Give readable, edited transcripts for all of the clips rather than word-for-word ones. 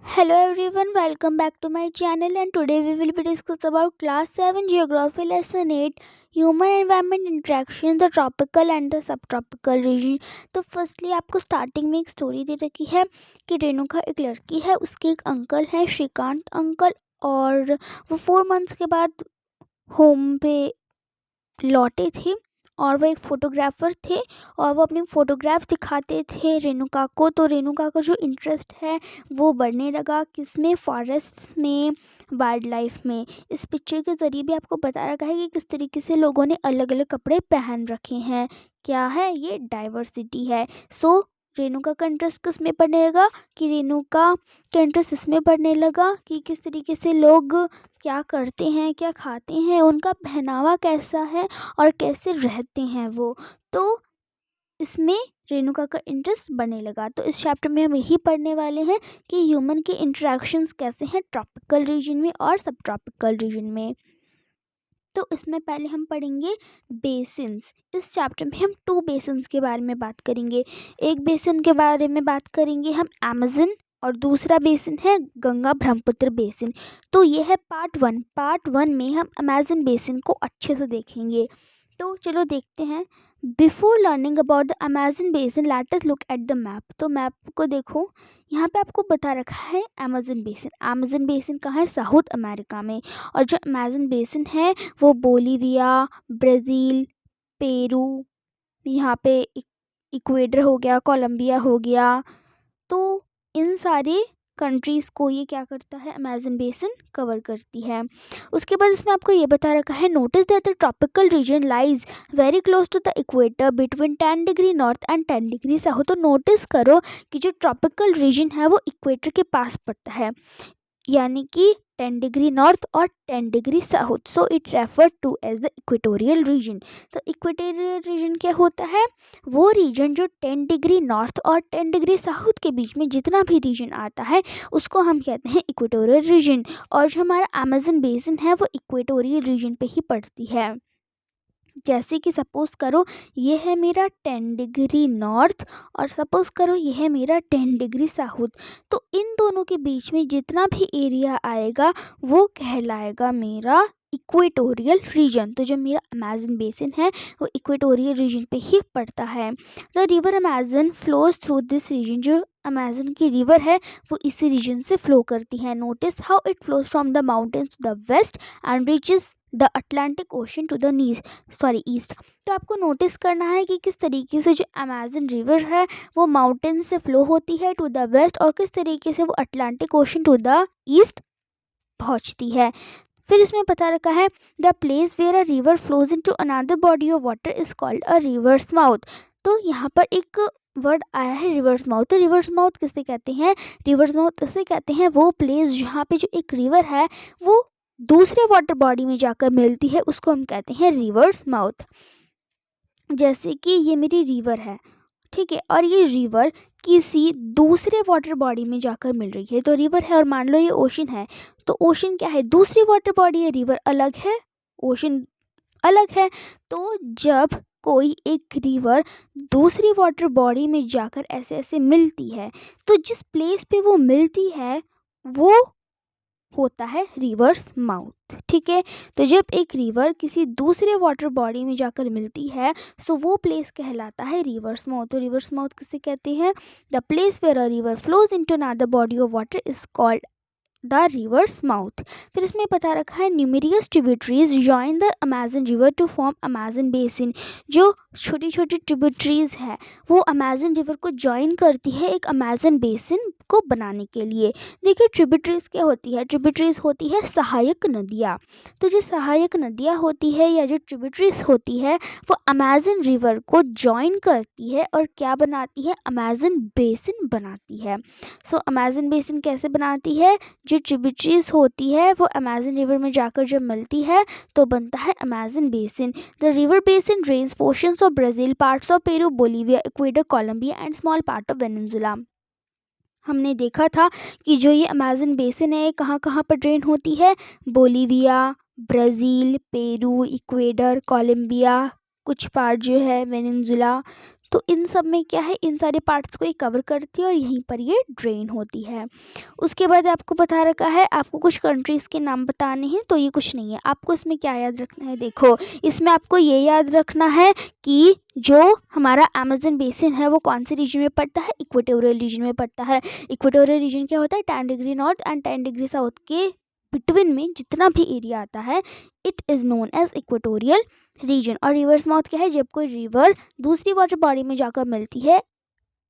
Hello everyone, welcome back to my channel and today we will be discuss about class 7 geography lesson 8 human environment interaction the tropical and the subtropical region। तो firstly आपको starting में एक story they रखी है कि रेणुका एक लड़की है, उसके एक अंकल हैं श्रीकांत अंकल, और वो 4 मंथ्स के बाद होम पे लौटे थे और वो एक फ़ोटोग्राफ़र थे और वो अपनी फ़ोटोग्राफ्स दिखाते थे रेणुका को। तो रेणुका का जो इंटरेस्ट है वो बढ़ने लगा, किसमें, फॉरेस्ट में, वाइल्ड लाइफ में। इस पिक्चर के ज़रिए भी आपको बता रखा है कि किस तरीके से लोगों ने अलग अलग कपड़े पहन रखे हैं। क्या है ये? डाइवर्सिटी है। सो रेणुका का इंटरेस्ट किस में बढ़ने लगा कि रेणुका का इंटरेस्ट इसमें बढ़ने लगा कि किस तरीके से लोग क्या करते हैं, क्या खाते हैं, उनका पहनावा कैसा है और कैसे रहते हैं वो। तो इसमें रेणुका का इंटरेस्ट बढ़ने लगा। तो इस चैप्टर में हम यही पढ़ने वाले हैं कि ह्यूमन के इंटरेक्शंस कैसे हैं ट्रॉपिकल रीजन में और सब ट्रॉपिकल रीजन में। तो इसमें पहले हम पढ़ेंगे बेसिन्स। इस चैप्टर में हम 2 बेसिन्स के बारे में बात करेंगे। एक बेसिन के बारे में बात करेंगे हम अमेज़न और दूसरा बेसिन है गंगा ब्रह्मपुत्र बेसिन। तो ये है पार्ट 1 में हम अमेज़न बेसिन को अच्छे से देखेंगे। तो चलो देखते हैं। Before learning about the Amazon basin let us look at the map. तो मैप को देखो, यहाँ पे आपको बता रखा है अमेज़न बेसिन। अमेज़न बेसिन कहाँ है? साउथ अमेरिका में। और जो अमेज़न बेसिन है वो बोलीविया, ब्राज़ील, पेरू, यहाँ पे इक्वेडर हो गया, कोलंबिया हो गया, तो इन सारे कंट्रीज़ को ये क्या करता है? अमेज़न बेसिन कवर करती है। उसके बाद इसमें आपको ये बता रखा है, notice that the tropical region lies very close to the equator between 10 degree north and 10 degree south. तो नोटिस करो कि जो ट्रॉपिकल रीजन है वो इक्वेटर के पास पड़ता है, यानी कि 10 डिग्री नॉर्थ और 10 degree south. So it refer to as the equatorial region. तो इक्वेटोरियल रीजन क्या होता है? वो रीजन जो 10 डिग्री नॉर्थ और 10 डिग्री साउथ के बीच में जितना भी रीजन आता है उसको हम कहते हैं इक्वेटोरियल रीजन। और जो हमारा अमेज़न बेसिन है वो इक्वेटोरियल रीजन पे ही पड़ती है। जैसे कि सपोज़ करो ये है मेरा 10 डिग्री नॉर्थ और सपोज़ करो ये है मेरा 10 डिग्री साउथ। तो इन दोनों के बीच में जितना भी एरिया आएगा वो कहलाएगा मेरा इक्वेटोरियल रीजन। तो जो मेरा अमेज़न बेसिन है वो इक्वेटोरियल रीजन पे ही पड़ता है। The river Amazon flows through this region. जो अमेज़न की रिवर है वो इसी रीजन से फ्लो करती है। Notice how it flows from the mountains to the west and reaches the Atlantic Ocean to the east. तो आपको नोटिस करना है कि किस तरीके से जो अमेज़न रिवर है वो माउंटेन से फ्लो होती है टू द वेस्ट और किस तरीके से वो Atlantic Ocean to the east पहुंचती है। फिर इसमें बता रखा है, the place where a river flows into another body of water is called a river's mouth. तो यहाँ पर एक वर्ड आया है रिवर्स माउथ। तो रिवर्स माउथ किसे कहते हैं? रिवर्स माउथ इसे कहते हैं वो प्लेस जहाँ पे जो एक रिवर है वो दूसरे वाटर बॉडी में जाकर मिलती है, उसको हम कहते हैं रिवर्स माउथ। जैसे कि ये मेरी रिवर है, ठीक है, और ये रिवर किसी दूसरे वाटर बॉडी में जाकर मिल रही है। तो रिवर है और मान लो ये ओशन है, तो ओशन क्या है? दूसरी वाटर बॉडी है, रिवर अलग है, ओशन अलग है। तो जब कोई एक रिवर दूसरी वाटर बॉडी में जाकर ऐसे ऐसे मिलती है तो जिस प्लेस पे वो मिलती है वो होता है रिवर्स माउथ, ठीक है। तो जब एक रिवर किसी दूसरे वाटर बॉडी में जाकर मिलती है सो वो प्लेस कहलाता है रिवर्स माउथ। तो रिवर्स माउथ किसे कहते हैं? The place where a river flows into another body of water is called the river's mouth. फिर इसमें बता रखा है, numerous tributaries join the Amazon river to form Amazon basin. जो छोटी छोटी ट्रिब्यूटरीज है वो अमेज़न रिवर को जॉइन करती है एक अमेज़न बेसिन को बनाने के लिए। देखिए ट्रिब्यूटरीज क्या होती है? ट्रिब्यूटरीज होती है सहायक नदियाँ। तो जो सहायक नदियाँ होती है या जो ट्रिब्यूटरीज होती है वो अमेज़न रिवर को जॉइन करती है और क्या बनाती है? अमेज़न बेसिन बनाती है। सो अमेज़न बेसिन कैसे बनाती है? जो ट्रिब्यूटरीज होती है वो अमेज़न रिवर में जाकर जब मिलती है तो बनता है Amazon basin. The river basin drains portions of Brazil, parts of Peru, Bolivia, Ecuador, Colombia and small part of Venezuela. हमने देखा था कि जो ये अमेज़न बेसिन है कहाँ कहाँ पर ड्रेन होती है? Bolivia, Brazil, Peru, Ecuador, Colombia, कुछ पार्ट जो है वेनेजुला। तो इन सब में क्या है, इन सारे पार्ट्स को ये कवर करती है और यहीं पर ये ड्रेन होती है। उसके बाद आपको बता रखा है, आपको कुछ कंट्रीज़ के नाम बताने हैं, तो ये कुछ नहीं है। आपको इसमें क्या याद रखना है, देखो इसमें आपको ये याद रखना है कि जो हमारा अमेज़न बेसिन है वो कौन से रीजन में पड़ता है, इक्वेटोरियल रीजन में पड़ता है। इक्वेटोरियल रीजन क्या होता है, 10 degree north and 10 degree south के बिटवीन में जितना भी एरिया आता है, it is known as equatorial region. और रिवर्स माउथ क्या है, जब कोई रिवर दूसरी वाटर बॉडी में जाकर मिलती है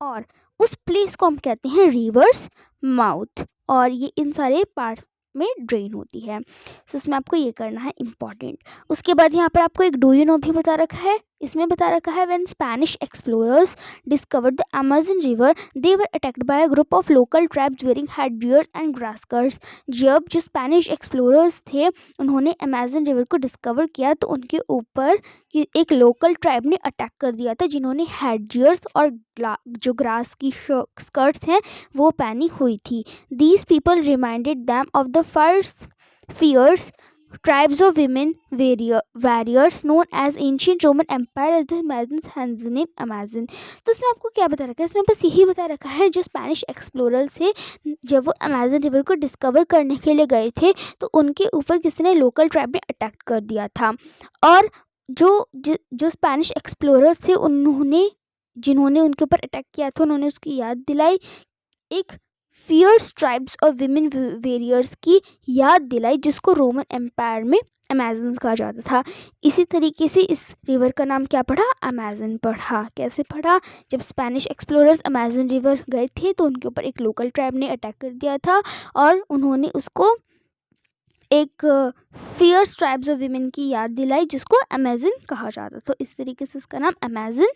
और उस प्लेस को हम कहते हैं रिवर्स माउथ, और ये इन सारे पार्ट्स में ड्रेन होती है। सो इसमें आपको ये करना है इम्पॉर्टेंट। उसके बाद यहाँ पर आपको एक डू यू नो भी बता रखा है। इसमें बता रखा है, when Spanish explorers discovered the Amazon river they were attacked by a group of local tribes wearing headgears and grass skirts. जब जो स्पेनिश एक्सप्लोरर्स थे उन्होंने अमेज़न रिवर को डिस्कवर किया तो उनके ऊपर कि एक लोकल ट्राइब ने अटैक कर दिया था, जिन्होंने हेडगियर्स और जो ग्रास की स्कर्ट्स हैं वो पहनी हुई थी। These people reminded them of the first fierce tribes of women warriors known as ancient Roman Empire as the Amazons, hence the name Amazon। तो इसमें आपको क्या बता रखा है, इसमें बस यही बता रखा है, जो स्पेनिश एक्सप्लोरर्स थे जब वो अमेज़न रिवर को डिस्कवर करने के लिए गए थे तो उनके ऊपर किसी ने लोकल ट्राइब ने अटैक कर दिया था। और जो स्पेनिश एक्सप्लोरर्स थे जिन्होंने उनके ऊपर अटैक किया था उन्होंने उसकी याद दिलाई, एक फियर्स ट्राइब्स और विमेन वेरियर्स की याद दिलाई, जिसको रोमन एम्पायर में अमेज़न्स कहा जाता था। इसी तरीके से इस रिवर का नाम क्या पड़ा, अमेज़न पड़ा। कैसे पड़ा, जब स्पेनिश एक्सप्लोरर्स अमेज़न रिवर गए थे तो उनके ऊपर एक लोकल ट्राइब ने अटैक कर दिया था और उन्होंने उसको एक फियर्स ट्राइब्स ऑफ विमेन की याद दिलाई, जिसको अमेज़न कहा जाता था। तो इस तरीके से इसका नाम अमेज़न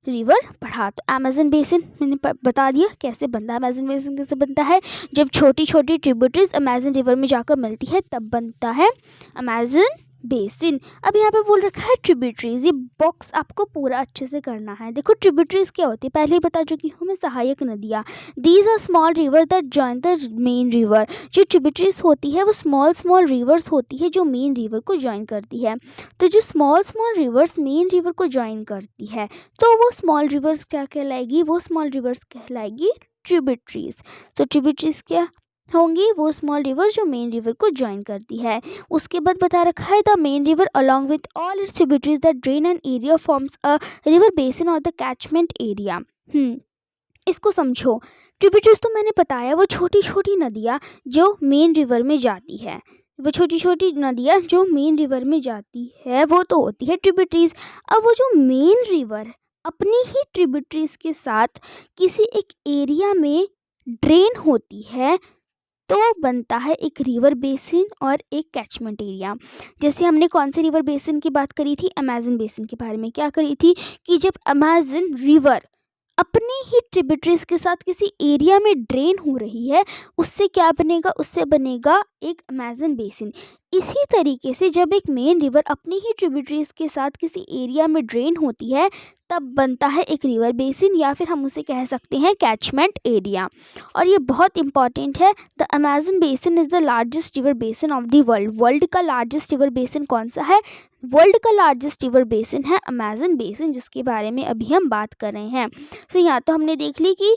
रिवर पढ़ा। तो अमेज़न बेसिन मैंने बता दिया कैसे बनता है। अमेज़न बेसिन कैसे बनता है, जब छोटी छोटी ट्रिब्यूटरीज अमेज़न रिवर में जाकर मिलती है तब बनता है अमेज़न बेसिन। अब यहाँ पे बोल रखा है ट्रिब्यूटरीज, ये बॉक्स आपको पूरा अच्छे से करना है। देखो ट्रिब्यूटरीज क्या होती है, पहले ही बता चुकी हूँ मैं, सहायक नदियाँ। These are small river that join the main river. जो ट्रिब्यूटरीज होती है वो स्मॉल रिवर्स होती है जो मेन रिवर को ज्वाइन करती है। तो जो स्मॉल रिवर्स मेन रिवर को ज्वाइन करती है तो वो स्मॉल रिवर्स क्या कहलाएगी, वो स्मॉल रिवर्स कहलाएगी ट्रिब्यूटरीज। तो ट्रिब्यूटरीज क्या होंगी, वो स्मॉल रिवर जो मेन रिवर को ज्वाइन करती है। उसके बाद बता रखा है, the main river along with all it's tributaries that drain an area forms a river basin और द कैचमेंट एरिया। इसको समझो। ट्रिब्यूटरीज तो मैंने बताया वो छोटी छोटी नदियाँ जो मेन रिवर में जाती है, वो छोटी छोटी नदियाँ जो मेन रिवर में जाती है वो तो होती है ट्रिब्यूटरीज। अब वो जो मेन रिवर अपनी ही ट्रिब्यूटरीज के साथ किसी एक एरिया में ड्रेन होती है तो बनता है एक रिवर बेसिन और एक कैचमेंट एरिया। जैसे हमने कौन से रिवर बेसिन की बात करी थी, अमेज़न बेसिन के बारे में क्या करी थी कि जब अमेज़न रिवर अपनी ही ट्रिब्यूटरीज के साथ किसी एरिया में ड्रेन हो रही है उससे क्या बनेगा, उससे बनेगा एक अमेज़न बेसिन। इसी तरीके से जब एक मेन रिवर अपनी ही ट्रिब्यूटरीज के साथ किसी एरिया में ड्रेन होती है तब बनता है एक रिवर बेसिन, या फिर हम उसे कह सकते हैं कैचमेंट एरिया। और ये बहुत इंपॉर्टेंट है, the Amazon basin is the largest river basin of the world. World का लार्जेस्ट रिवर बेसिन कौन सा है, वर्ल्ड का लार्जेस्ट रिवर बेसिन है अमेज़न बेसिन, जिसके बारे में अभी हम बात कर रहे हैं। सो यहाँ तो हमने देख ली कि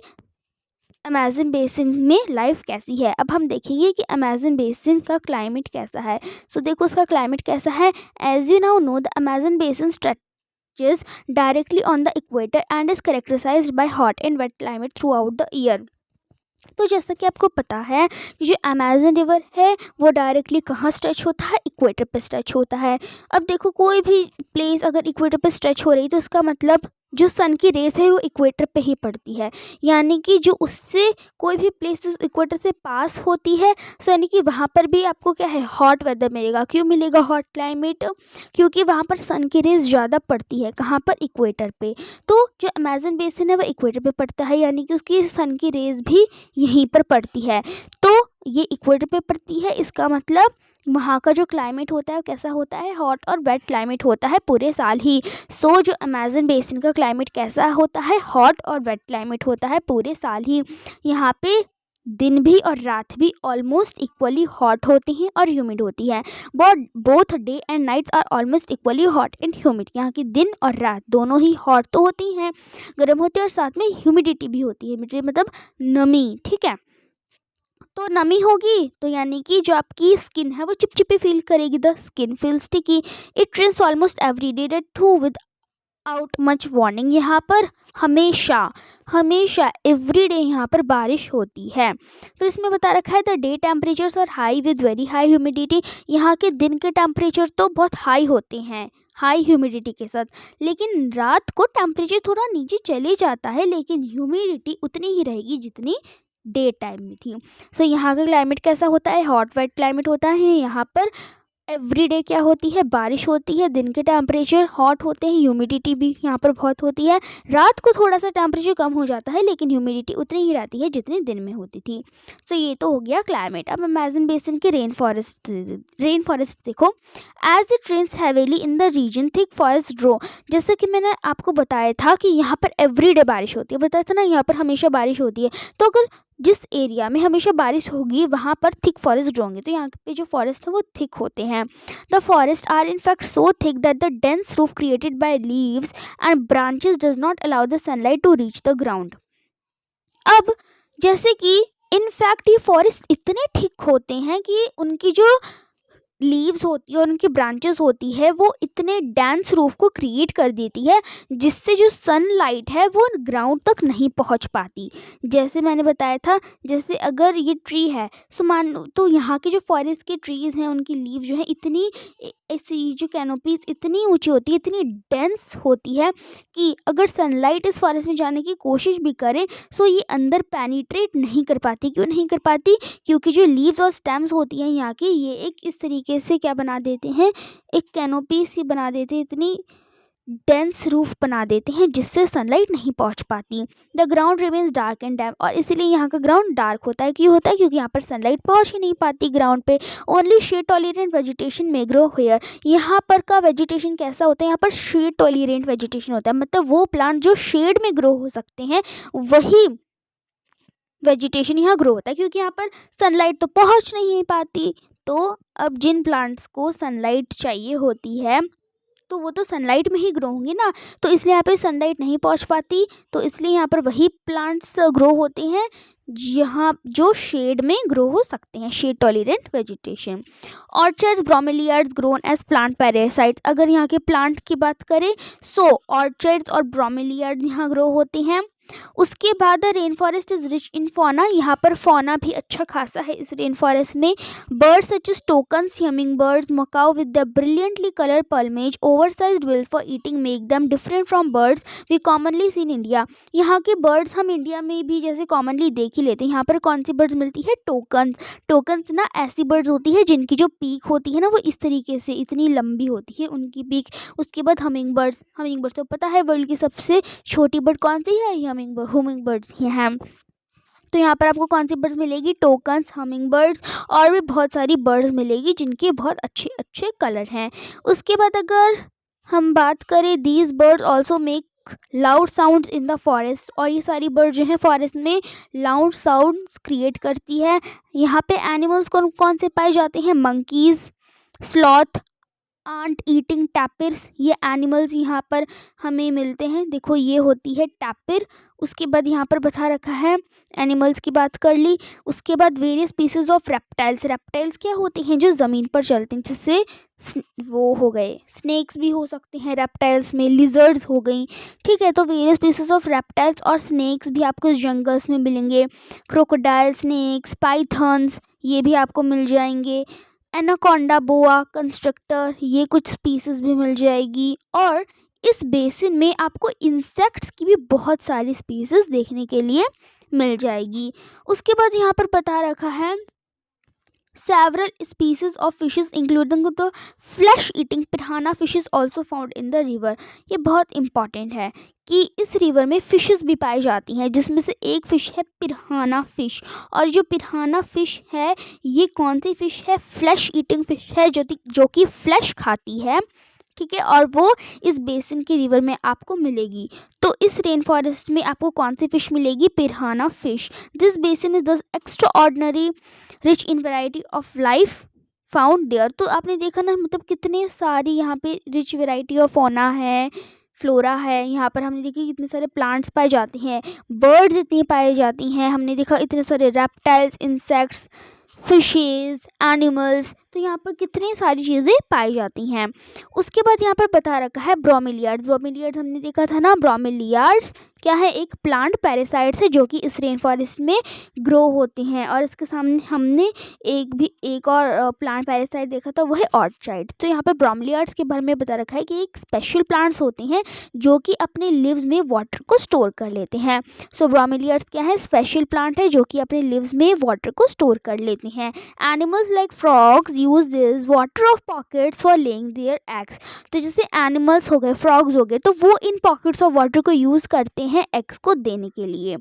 अमेज़न बेसिन में लाइफ कैसी है। अब हम देखेंगे कि अमेज़न बेसिन का क्लाइमेट कैसा है। सो देखो उसका क्लाइमेट कैसा है। As you now know the Amazon basin stretches directly on the equator and is characterized by hot and wet climate throughout the year। तो जैसा कि आपको पता है कि जो अमेज़न रिवर है वो डायरेक्टली कहाँ स्ट्रेच होता है, इक्वेटर पे स्ट्रेच होता है। अब देखो कोई भी प्लेस अगर इक्वेटर पे स्ट्रेच हो रही तो इसका मतलब जो सन की रेस है वो इक्वेटर पे ही पड़ती है, यानी कि जो उससे कोई भी प्लेस उस इक्वेटर से पास होती है सो यानी कि वहाँ पर भी आपको क्या है, हॉट वेदर मिलेगा। क्यों मिलेगा हॉट क्लाइमेट, क्योंकि वहाँ पर सन की रेस ज़्यादा पड़ती है। कहाँ पर, इक्वेटर पे। तो जो अमेज़न बेसिन है वो इक्वेटर पे पड़ता है, यानी कि उसकी सन की रेस भी यहीं पर पड़ती है। तो ये इक्वेटर पे पड़ती है, इसका मतलब वहाँ का जो क्लाइमेट होता है कैसा होता है, हॉट और वेट क्लाइमेट होता है पूरे साल ही। सो जो अमेज़न बेसिन का क्लाइमेट कैसा होता है, हॉट और वेट क्लाइमेट होता है पूरे साल ही। यहाँ पे दिन भी और रात भी ऑलमोस्ट इक्वली हॉट होते हैं और ह्यूमिड होती है। Both day and nights are almost equally hot and humid. यहाँ की दिन और रात दोनों ही हॉट तो होती हैं, गर्म होती है, और साथ में ह्यूमिडिटी भी होती है, मतलब नमी। ठीक है, तो नमी होगी तो यानी कि जो आपकी स्किन है वो चिपचिपी फील करेगी, the skin feel sticky. It rains almost every day too without much warning. यहाँ पर हमेशा हमेशा एवरी डे यहाँ पर बारिश होती है। फिर इसमें बता रखा है the day temperatures are high with very high humidity. यहाँ के दिन के टेम्परेचर तो बहुत हाई होते हैं, हाई ह्यूमिडिटी के साथ, लेकिन रात को टेम्परेचर थोड़ा नीचे चले जाता है, लेकिन ह्यूमिडिटी उतनी ही रहेगी जितनी डे टाइम में थी। सो यहाँ का क्लाइमेट कैसा होता है, हॉट वेट क्लाइमेट होता है। यहाँ पर एवरीडे क्या होती है, बारिश होती है, दिन के टेम्परेचर हॉट होते हैं, ह्यूमिडिटी भी यहाँ पर बहुत होती है। रात को थोड़ा सा टेम्परेचर कम हो जाता है, लेकिन ह्यूमिडिटी उतनी ही रहती है जितनी दिन में होती थी। सो ये तो हो गया क्लाइमेट। अब अमेज़न बेसिन के रेन फॉरेस्ट देखो। As it rains heavily in the region thick forest grow. जैसे कि मैंने आपको बताया था कि यहाँ पर एवरीडे बारिश होती है, बताया था ना, यहाँ पर हमेशा बारिश होती है। तो अगर जिस एरिया में हमेशा बारिश होगी वहाँ पर थिक फॉरेस्ट ग्रो होंगे, तो यहाँ पे जो फॉरेस्ट है वो थिक होते हैं। The forest are in fact so thick that the dense roof created by leaves and branches does not allow the sunlight to reach the ground. अब जैसे कि इन फैक्ट ये फॉरेस्ट इतने थिक होते हैं कि उनकी जो लीव्स होती है और उनकी ब्रांचेस होती है वो इतने डेंस रूफ को क्रिएट कर देती है, जिससे जो सनलाइट है वो ग्राउंड तक नहीं पहुंच पाती। जैसे मैंने बताया था, जैसे अगर ये ट्री है सो मान तो यहाँ के जो फॉरेस्ट के ट्रीज़ हैं उनकी लीव जो है इतनी ऐसी जो कैनोपीज इतनी ऊंची होती है, इतनी डेंस होती है कि अगर सनलाइट इस फॉरेस्ट में जाने की कोशिश भी करे सो ये अंदर पेनिट्रेट नहीं कर पाती। क्यों नहीं कर पाती? क्योंकि जो लीव्स और स्टेम्स होती हैं यहाँ की, ये एक इस तरीके से क्या बना देते हैं, एक कैनोपी सी बना देते हैं, इतनी डेंस रूफ बना देते हैं जिससे सनलाइट नहीं पहुंच पाती। The ground remains dark and damp. और इसीलिए यहाँ का ग्राउंड डार्क होता है। क्यों होता है? क्योंकि यहाँ पर सनलाइट पहुंच ही नहीं पाती ग्राउंड पे। ओनली शेड टॉलरेंट वेजिटेशन में ग्रो हेयर। यहाँ पर का वेजिटेशन कैसा होता है? यहाँ पर शेड टॉलरेंट वेजिटेशन होता है, मतलब वो प्लांट जो शेड में ग्रो हो सकते हैं वही वेजिटेशन यहाँ ग्रो होता है, क्योंकि यहाँ पर सनलाइट तो पहुँच नहीं पाती। तो अब जिन प्लांट्स को सनलाइट चाहिए होती है तो वो तो सनलाइट में ही ग्रो होंगे ना, तो इसलिए यहाँ पे सनलाइट नहीं पहुँच पाती, तो इसलिए यहाँ पर वही प्लांट्स ग्रो होते हैं जहाँ जो शेड में ग्रो हो सकते हैं, shade tolerant vegetation. Orchards bromeliads grown as plant parasites. अगर यहाँ के प्लांट की बात करें सो ऑर्चर्ड्स और ब्रोमेलियार्ड यहाँ ग्रो होते हैं। उसके बाद rain forest is rich in fauna. यहाँ पर फौना भी अच्छा खासा है इस रेन फॉरेस्ट में। Birds such as toucans, humming birds, macaws with the brilliantly colour plumage, oversized bills for eating make them different from birds we commonly see in India. यहाँ के बर्ड्स हम इंडिया में भी जैसे कॉमनली देख ही लेते हैं। यहाँ पर कौन सी बर्ड्स मिलती है? टोकन्स। टोकन्स ना ऐसी बर्ड्स होती है जिनकी जो पीक होती है ना वो इस तरीके से इतनी लंबी होती है उनकी पीक। उसके बाद हमिंग बर्ड्स तो पता है वर्ल्ड की सबसे छोटी बर्ड कौन सी है? हमिंग बर्ड्स ही हैं। तो यहाँ पर आपको कौन सी बर्ड्स मिलेगी? टोकन्स, हमिंग बर्ड्स, और भी बहुत सारी बर्ड्स मिलेगी जिनके बहुत अच्छे अच्छे कलर हैं। उसके बाद अगर हम बात करें, these birds also make loud sounds in the forest. और ये सारी बर्ड जो है फॉरेस्ट में लाउड साउंड्स क्रिएट करती है। यहाँ पे एनिमल्स कौन से पाए जाते हैं? मंकीज़, स्लॉथ, आंट ईटिंग टैपिर्स, ये एनिमल्स यहाँ पर हमें मिलते हैं। देखो ये होती है टैपिर। उसके बाद यहाँ पर बता रखा है, एनिमल्स की बात कर ली। उसके बाद various pieces of reptiles. Reptiles क्या होते हैं? जो ज़मीन पर चलते हैं, जिससे वो हो गए स्नेक्स भी हो सकते हैं रेप्टाइल्स में, लिजर्ड्स हो गई। ठीक है, तो वेरियस पीसेस ऑफ रेप्टाइल्स और स्नेक्स भी आपको जंगल्स में मिलेंगे। क्रोकोडाइल, स्नेक्स, पाइथन्स ये भी आपको मिल जाएंगे। एनाकोंडा, बोआ कंस्ट्रक्टर, ये कुछ स्पीसीज भी मिल जाएगी। और इस बेसिन में आपको इंसेक्ट्स की भी बहुत सारी स्पीसीज देखने के लिए मिल जाएगी। उसके बाद यहाँ पर बता रखा है several species of fishes including the flesh eating piranha fishes also found in the river। ये बहुत इंपॉर्टेंट है कि इस रिवर में फिशेस भी पाई जाती हैं, जिसमें से एक फ़िश है पिराना फ़िश। और जो पिराना फ़िश है ये कौन सी फ़िश है? फ्लैश ईटिंग फ़िश है, जो कि फ्लैश खाती है। ठीक है, और वो इस बेसिन के रिवर में आपको मिलेगी। तो इस रेन फॉरेस्ट में आपको कौन सी फ़िश मिलेगी? Piranha fish. This basin is the extraordinary rich in variety of life found there. तो आपने देखा ना, मतलब कितने सारी यहाँ पे रिच वैरायटी ऑफ फौना है, फ्लोरा है। यहाँ पर हमने देखी कितने सारे प्लांट्स पाए जाते हैं, बर्ड्स इतनी पाई जाती हैं, हमने देखा इतने सारे रेप्टाइल्स, इंसेक्ट्स, फिशेस, एनिमल्स। तो यहाँ पर कितनी सारी चीज़ें पाई जाती हैं। उसके बाद यहाँ पर बता रखा है ब्रोमीलियार्ड्स। ब्रोमीलियार्ड्स हमने देखा था ना, ब्रोमीलियार्ड्स क्या है? एक प्लांट पैरासाइट्स है जो कि इस रेन फॉरेस्ट में ग्रो होते हैं। और इसके सामने हमने एक और प्लांट पैरासाइट देखा था, वो है ऑर्चाइड। तो यहाँ पर ब्रोमीलियार्ड्स के बारे में बता रखा है कि एक स्पेशल प्लांट्स होते हैं जो कि अपने लीव्स में वाटर को स्टोर कर लेते हैं। सो ब्रोमीलियार्ड्स क्या है? स्पेशल प्लांट है जो कि अपने लीव्स में वाटर को स्टोर कर लेते हैं। Animals like frogs use this water of pockets for laying their eggs. तो जैसे एनिमल्स हो गए, फ्रॉग्स हो गए, तो वो इन पॉकेट्स ऑफ वाटर को यूज करते हैं एग्स को देने के लिए।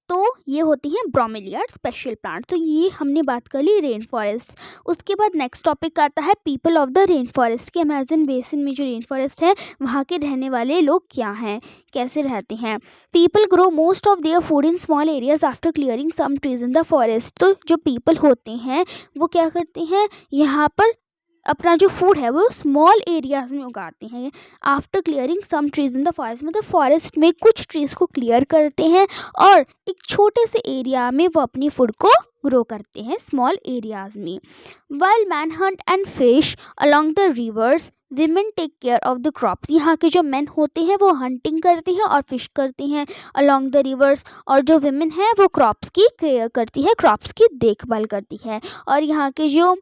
तो ये होती हैं ब्रोमीलियार्ड स्पेशल प्लांट। तो ये हमने बात कर ली रेन फॉरेस्ट। उसके बाद नेक्स्ट टॉपिक आता है people of the rain forest. के अमेजन बेसिन में जो रेन फॉरेस्ट है वहाँ के रहने वाले लोग क्या हैं, कैसे रहते हैं। People grow most of their food in small areas after clearing some trees in the forest. तो जो पीपल होते हैं वो क्या करते हैं, यहाँ पर अपना जो फूड है वो स्मॉल एरियाज में उगाते हैं after clearing some trees in the forest. मतलब फॉरेस्ट में कुछ ट्रीज को क्लियर करते हैं और एक छोटे से एरिया में वो अपनी फूड को ग्रो करते हैं स्मॉल एरियाज में। While man hunt and fish along the rivers, women take care of the crops. यहाँ के जो मैन होते हैं वो हंटिंग करते हैं और फिश करते हैं अलॉन्ग द रिवर्स, और जो विमेन है वो क्रॉप्स की केयर करती है, क्रॉप्स की देखभाल करती है। और यहाँ के जो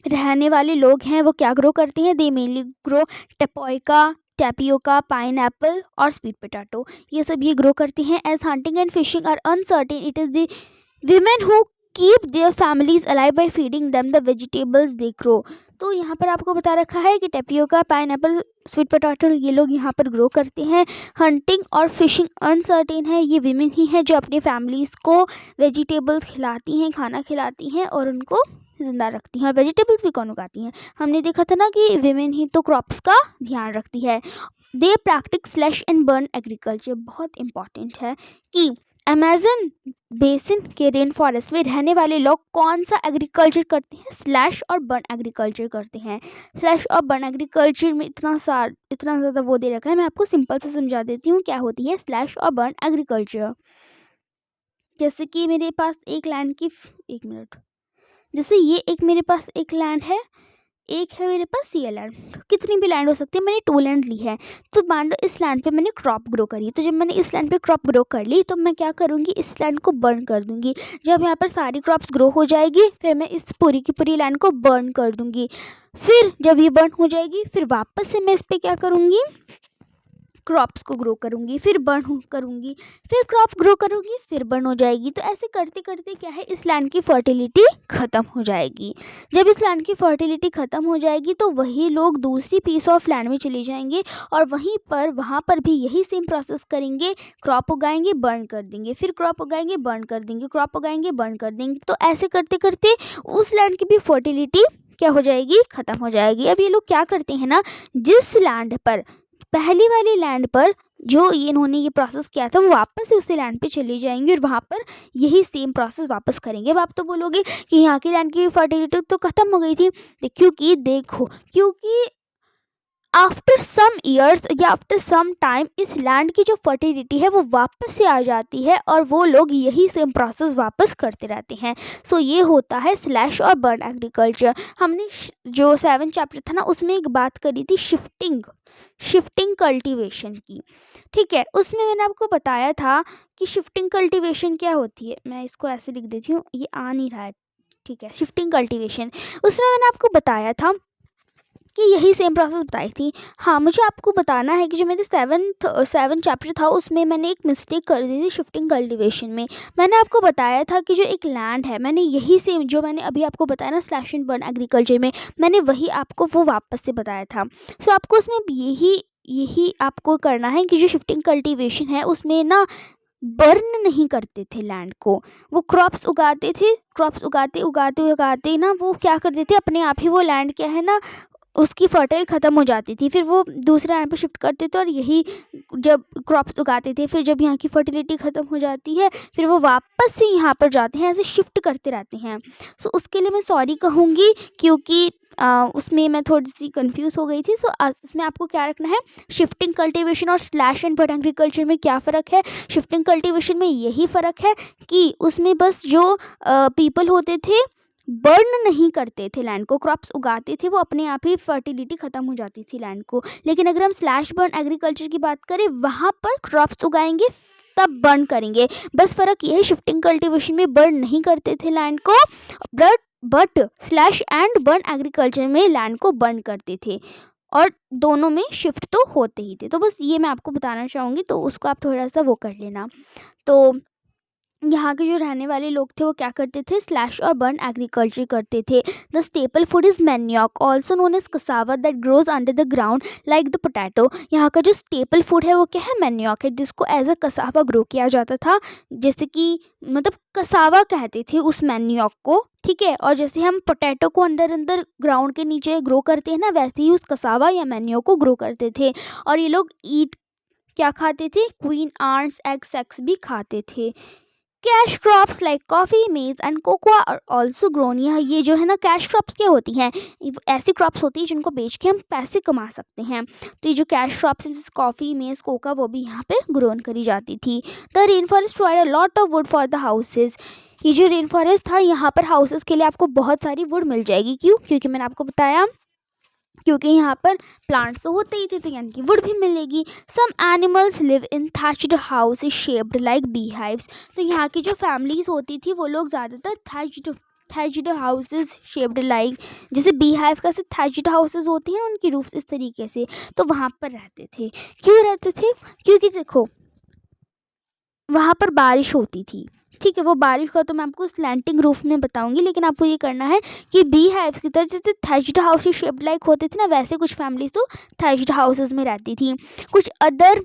रहने वाले लोग हैं वो क्या ग्रो करते हैं? They mainly grow tapioca, tapioca, pineapple और स्वीट पोटैटो। ये सब ये ग्रो करते हैं। As hunting and fishing are uncertain, it is the women who keep their families alive by feeding them the vegetables they grow. तो यहाँ पर आपको बता रखा है कि tapioca, pineapple, sweet potato ये लोग यहाँ पर ग्रो करते हैं। हंटिंग और फिशिंग अनसर्टेन है, ये विमेन ही है जो अपनी फैमिलीज़ को वेजिटेबल्स खिलाती हैं, खाना खिलाती हैं और उनको ज़िंदा रखती हैं। और वेजिटेबल्स भी कौन उगाती हैं? हमने देखा था ना कि विमेन ही तो क्रॉप्स का ध्यान रखती है। They practice slash and burn agriculture. बहुत इंपॉर्टेंट है कि अमेजन बेसिन के रेन फॉरेस्ट में रहने वाले लोग कौन सा एग्रीकल्चर करते हैं? स्लैश और बर्न एग्रीकल्चर करते हैं। स्लैश और बर्न एग्रीकल्चर में इतना ज़्यादा वो दे रखा है, मैं आपको सिंपल से समझा देती हूँ क्या होती है स्लैश और बर्न एग्रीकल्चर। जैसे कि मेरे पास एक लैंड की एक मिनट जैसे ये एक मेरे पास एक लैंड है, एक है मेरे पास ये लैंड, कितनी भी लैंड हो सकती है, मैंने 2 लैंड ली है। तो मान लो इस लैंड पे मैंने क्रॉप ग्रो करी, तो जब मैंने इस लैंड पे क्रॉप ग्रो कर ली तो मैं क्या करूँगी, इस लैंड को बर्न कर दूँगी। जब यहाँ पर सारी क्रॉप्स ग्रो हो जाएगी फिर मैं इस पूरी की पूरी लैंड को बर्न कर दूँगी। फिर जब ये बर्न हो जाएगी फिर वापस से मैं इस पर क्या करूँगी, क्रॉप्स को ग्रो करूँगी, फिर बर्न करूँगी, फिर क्रॉप ग्रो करूँगी, फिर बर्न हो जाएगी। तो ऐसे करते करते क्या है, इस लैंड की फर्टिलिटी ख़त्म हो जाएगी। जब इस लैंड की फर्टिलिटी ख़त्म हो जाएगी तो वही लोग दूसरी पीस ऑफ लैंड में चले जाएंगे और वहाँ पर भी यही सेम प्रोसेस करेंगे, क्रॉप उगाएंगे, बर्न कर देंगे, फिर क्रॉप उगाएंगे, बर्न कर देंगे, क्रॉप उगाएंगे, बर्न कर देंगे। तो ऐसे करते करते उस लैंड की भी फर्टिलिटी क्या हो जाएगी, ख़त्म हो जाएगी। अब ये लोग क्या करते हैं ना, जिस लैंड पर पहली वाली लैंड पर जो इन्होंने ये प्रोसेस किया था वो वापस से उसी लैंड पे चले जाएंगे और वहाँ पर यही सेम प्रोसेस वापस करेंगे। अब आप तो बोलोगे कि यहाँ की लैंड की फर्टिलिटी तो ख़त्म हो गई थी, क्योंकि आफ्टर सम ईयर्स या आफ्टर सम टाइम इस लैंड की जो फर्टिलिटी है वो वापस से आ जाती है और वो लोग यही सेम प्रोसेस वापस करते रहते हैं। सो ये होता है स्लैश और बर्न एग्रीकल्चर। हमने जो 7 चैप्टर था ना उसमें एक बात करी थी शिफ्टिंग कल्टीवेशन की, ठीक है। उसमें मैंने आपको बताया था कि शिफ्टिंग कल्टीवेशन क्या होती है। मैं इसको ऐसे लिख देती हूँ, ये आ नहीं रहा है, ठीक है। शिफ्टिंग कल्टीवेशन, उसमें मैंने आपको बताया था कि यही सेम प्रोसेस बताई थी। हाँ, मुझे आपको बताना है कि जो मेरे 7 चैप्टर था उसमें मैंने एक मिस्टेक कर दी थी शिफ्टिंग कल्टीवेशन में। मैंने आपको बताया था कि जो एक लैंड है, मैंने यही सेम जो मैंने अभी आपको बताया ना स्लैश एंड बर्न एग्रीकल्चर में, मैंने वही आपको वो वापस से बताया था। सो आपको उसमें यही आपको करना है कि जो शिफ्टिंग कल्टीवेशन है उसमें ना बर्न नहीं करते थे लैंड को, वो क्रॉप्स उगाते थे। क्रॉप्स उगाते ना वो क्या करते थे, अपने आप ही वो लैंड क्या है ना उसकी फर्टाइल ख़त्म हो जाती थी, फिर वो दूसरे लैंड पे शिफ्ट करते थे और यही जब क्रॉप्स उगाते थे। फिर जब यहाँ की फर्टिलिटी ख़त्म हो जाती है फिर वो वापस से यहाँ पर जाते हैं, ऐसे शिफ्ट करते रहते हैं। सो उसके लिए मैं सॉरी कहूँगी, क्योंकि उसमें मैं थोड़ी सी कंफ्यूज हो गई थी। सो इसमें आपको क्या रखना है, शिफ्टिंग कल्टीवेशन और स्लैश एंड बर्ड एग्रीकल्चर में क्या फ़र्क है। शिफ्टिंग कल्टीवेशन में यही फ़र्क है कि उसमें बस जो पीपल होते थे बर्न नहीं करते थे लैंड को, क्रॉप्स उगाते थे, वो अपने आप ही फर्टिलिटी ख़त्म हो जाती थी लैंड को। लेकिन अगर हम स्लैश बर्न एग्रीकल्चर की बात करें, वहाँ पर क्रॉप्स उगाएंगे तब बर्न करेंगे। बस फ़र्क ये है, शिफ्टिंग कल्टीवेशन में बर्न नहीं करते थे लैंड को, but slash and burn agriculture में लैंड को बर्न करते थे, और दोनों में शिफ्ट तो होते ही थे। तो बस ये मैं आपको बताना चाहूँगी, तो उसको आप थोड़ा सा वो कर लेना। तो यहाँ के जो रहने वाले लोग थे वो क्या करते थे, स्लैश और बर्न एग्रीकल्चर करते थे। The staple food is manioc also known as cassava that grows under the ground like the potato. यहाँ का जो स्टेपल फूड है वो क्या है, मैन्योक है, जिसको एज अ कसावा ग्रो किया जाता था। जैसे कि मतलब कसावा कहते थे उस मैन्योक को, ठीक है। और जैसे हम पोटैटो को अंदर अंदर ग्राउंड के नीचे ग्रो करते हैं ना, वैसे ही उस कसावा या मैन्योक को ग्रो करते थे। और ये लोग ईट क्या खाते थे, क्वीन आंट्स एग सेक्स भी खाते थे। Cash crops like coffee, maize and cocoa are also grown. यहाँ ये जो है ना, कैश क्रॉप्स क्या होती हैं, ऐसी क्रॉप्स होती हैं जिनको बेच के हम पैसे कमा सकते हैं। तो ये जो कैश क्रॉप्स हैं जैसे कॉफ़ी, मेज, कोका, वो भी यहाँ पे ग्रोन करी जाती थी। The rain forest provide a lot of would for the houses. ये जो रेन फॉरेस्ट था, यहाँ पर हाउसेस के लिए आपको बहुत सारी वुड मिल जाएगी। क्यों, क्योंकि मैंने आपको बताया क्योंकि यहाँ पर प्लांट्स तो होते ही थे, तो यानी कि वुड भी मिलेगी। Some animals live in thatched house shaped like beehives. तो यहाँ की जो फैमिलीज होती थी वो लोग ज़्यादातर थैच्ड हाउसेज शेप्ड लाइक, जैसे बी हाइव का से थैच्ड हाउसेज होती हैं उनकी रूफ्स इस तरीके से, तो वहाँ पर रहते थे। क्यों रहते थे, क्योंकि देखो वहाँ पर बारिश होती थी, ठीक है। वो बारिश का तो मैं आपको स्लैंटिंग रूफ में बताऊंगी, लेकिन आपको ये करना है कि बी हाइव्स की तरह जैसे थैच्ड हाउस शेप्ड लाइक होते थे ना, वैसे कुछ फैमिलीज तो थैच्ड हाउसेस में रहती थी। कुछ अदर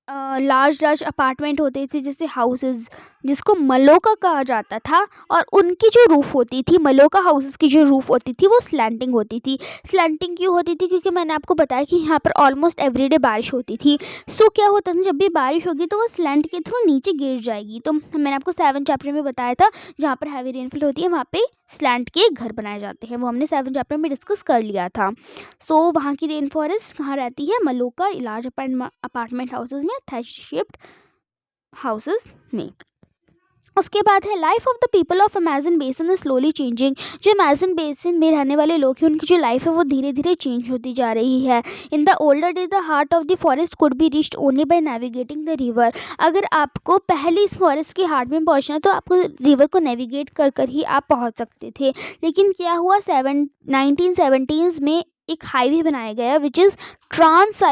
लार्ज अपार्टमेंट होते थे जैसे हाउसेस, जिसको मलोका कहा जाता था, और उनकी जो रूफ़ होती थी, मलोका हाउसेस की जो रूफ़ होती थी वो स्लैंटिंग होती थी। स्लैंटिंग क्यों होती थी, क्योंकि मैंने आपको बताया कि यहाँ पर ऑलमोस्ट एवरीडे बारिश होती थी। सो क्या होता था, जब भी बारिश होगी तो वो स्लैंट के थ्रू नीचे गिर जाएगी। तो मैंने आपको 7 चैप्टर में बताया था, जहाँ पर हैवी रेनफॉल होती है वहाँ पे स्लैंट के घर बनाए जाते हैं, वो हमने 7 चैप्टर में डिस्कस कर लिया था। सो वहाँ की रेन फॉरेस्ट कहाँ रहती है, मलोका लार्ज अपार्टमेंट हाउसेज में, थैच शेप्ड हाउसेज में। उसके बाद है life of the people of Amazon basin is slowly changing. जो अमेजन बेसिन में रहने वाले लोग हैं उनकी जो लाइफ है वो धीरे धीरे चेंज होती जा रही है। In the older day the heart of the forest could be reached only by navigating the river. अगर आपको पहले इस फॉरेस्ट के हार्ट में पहुंचना है तो आपको रिवर को नेविगेट कर कर ही आप पहुंच सकते थे। लेकिन क्या हुआ, 1970s में एक हाईवे बनाया गया which is trans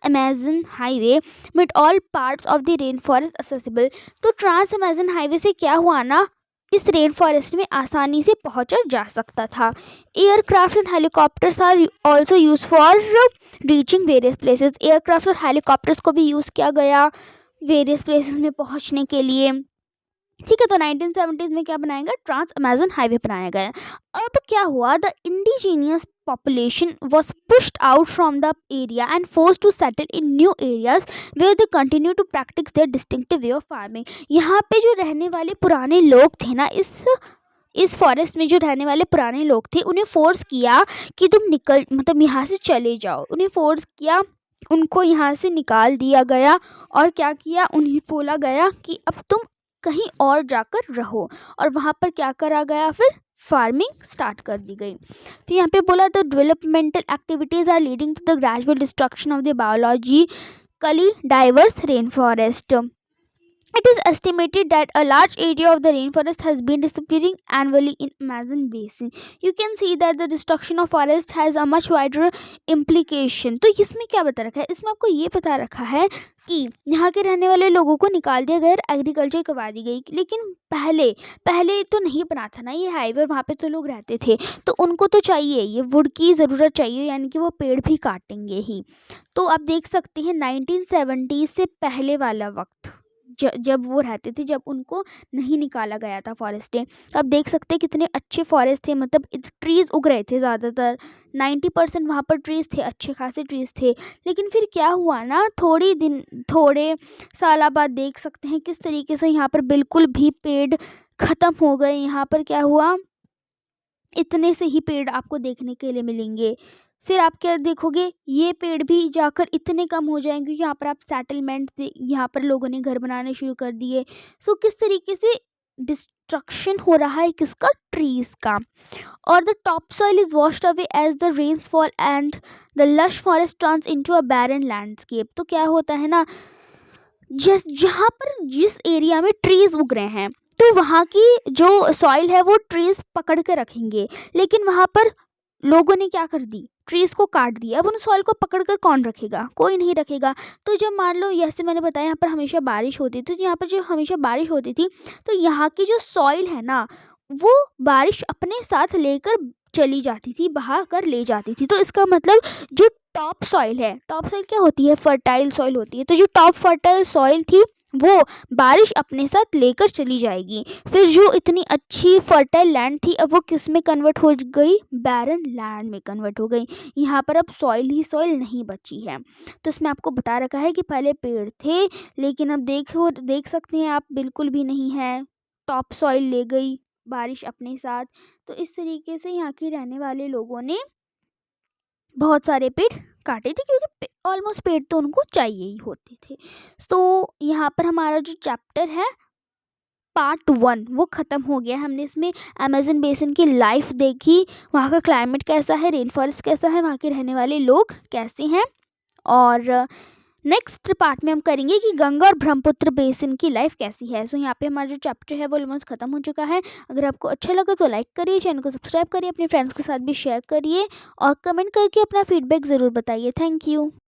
Amazon highway with all parts of the rain forest accessible. तो ट्रांस अमेजन हाईवे से क्या हुआ ना, इस रेन फॉरेस्ट में आसानी से पहुंचा जा सकता था। Aircraft and helicopters are also use for reaching various places. Aircraft और हेलीकॉप्टर्स को भी यूज़ किया गया वेरियस प्लेसेस में पहुंचने के लिए, ठीक है। तो 1970s में क्या बनाया गया, ट्रांस अमेजन हाईवे बनाया गया। अब क्या हुआ, the indigenous population was pushed out from the area and forced to settle in new areas where they continue to practice their distinctive way of farming। यहाँ पे जो रहने वाले पुराने लोग थे ना, इस फॉरेस्ट में जो रहने वाले पुराने लोग थे, उन्हें फोर्स किया कि तुम निकल, मतलब यहाँ से चले जाओ। उन्हें फोर्स किया, उनको यहाँ से निकाल दिया गया, और क्या किया, उन्हें बोला गया कि अब तुम कहीं और जाकर रहो। और वहाँ पर क्या करा गया, फिर फार्मिंग स्टार्ट कर दी गई। फिर यहाँ पे बोला the developmental activities are leading to the gradual destruction of the biologically diverse rain forest. It is estimated that a large area of the rainforest has been disappearing annually in Amazon basin. You can see that the destruction of forest has a much wider implication. तो इसमें क्या बता रखा है, इसमें आपको ये बता रखा है कि यहाँ के रहने वाले लोगों को निकाल दिया गया, एग्रीकल्चर करवा दी गई। लेकिन पहले तो नहीं बना था ना ये हाईवे, और वहाँ पे तो लोग रहते थे, तो उनको तो चाहिए, ये वुड की ज़रूरत चाहिए, यानी कि वो पेड़ भी काटेंगे ही। तो आप देख सकते हैं 1970 से पहले वाला वक्त, जब वो रहते थे, जब उनको नहीं निकाला गया था फॉरेस्ट से। अब देख सकते हैं कितने अच्छे फॉरेस्ट थे, मतलब ट्रीज़ उग रहे थे ज़्यादातर, 90% वहाँ पर ट्रीज़ थे, अच्छे खासे ट्रीज़ थे। लेकिन फिर क्या हुआ ना, थोड़े साल बाद देख सकते हैं किस तरीके से यहाँ पर बिल्कुल भी पेड़ ख़त्म हो गए। यहाँ पर क्या हुआ, इतने से ही पेड़ आपको देखने के लिए मिलेंगे। फिर आप क्या देखोगे, ये पेड़ भी जाकर इतने कम हो जाएंगे क्योंकि यहाँ पर आप सेटलमेंट, यहाँ पर लोगों ने घर बनाने शुरू कर दिए। सो किस तरीके से डिस्ट्रक्शन हो रहा है किसका, ट्रीज का। और the top soil is washed away as the rains fall and the lush forest turns into a barren landscape. तो क्या होता है ना, जिस एरिया में ट्रीज उग रहे हैं तो वहाँ की जो सॉइल है वो ट्रीज पकड़ के रखेंगे, लेकिन वहाँ पर लोगों ने क्या कर दी, ट्रीज को काट दिया। अब उन सॉइल को पकड़ कर कौन रखेगा, कोई नहीं रखेगा। तो जब मान लो, जैसे मैंने बताया यहाँ पर हमेशा बारिश होती थी, तो यहाँ पर जब हमेशा बारिश होती थी तो यहाँ की जो सॉइल है ना, वो बारिश अपने साथ लेकर चली जाती थी, बहा कर ले जाती थी। तो इसका मतलब जो टॉप सॉइल है, टॉप सॉइल क्या होती है, फर्टाइल सॉइल होती है। तो जो टॉप फर्टाइल सॉइल थी वो बारिश अपने साथ लेकर चली जाएगी। फिर जो इतनी अच्छी फर्टाइल लैंड थी, अब वो किस में कन्वर्ट हो गई, बैरन लैंड में कन्वर्ट हो गई। यहाँ पर अब सॉइल ही सॉइल नहीं बची है। तो इसमें आपको बता रखा है कि पहले पेड़ थे, लेकिन अब देख सकते हैं आप, बिल्कुल भी नहीं है, टॉप सॉइल ले गई बारिश अपने साथ। तो इस तरीके से यहाँ के रहने वाले लोगों ने बहुत सारे पेड़ काटे थे, क्योंकि ऑलमोस्ट पेड़ तो उनको चाहिए ही होते थे। तो यहाँ पर हमारा जो चैप्टर है पार्ट 1 वो ख़त्म हो गया। हमने इसमें अमेज़न बेसिन की लाइफ देखी, वहाँ का क्लाइमेट कैसा है, रेन फॉरेस्ट कैसा है, वहाँ के रहने वाले लोग कैसे हैं। और नेक्स्ट पार्ट में हम करेंगे कि गंगा और ब्रह्मपुत्र बेसिन की लाइफ कैसी है। सो यहाँ पे हमारा जो चैप्टर है वो ऑलमोस्ट ख़त्म हो चुका है। अगर आपको अच्छा लगा तो लाइक करिए, चैनल को सब्सक्राइब करिए, अपने फ्रेंड्स के साथ भी शेयर करिए और कमेंट करके अपना फीडबैक ज़रूर बताइए। Thank you.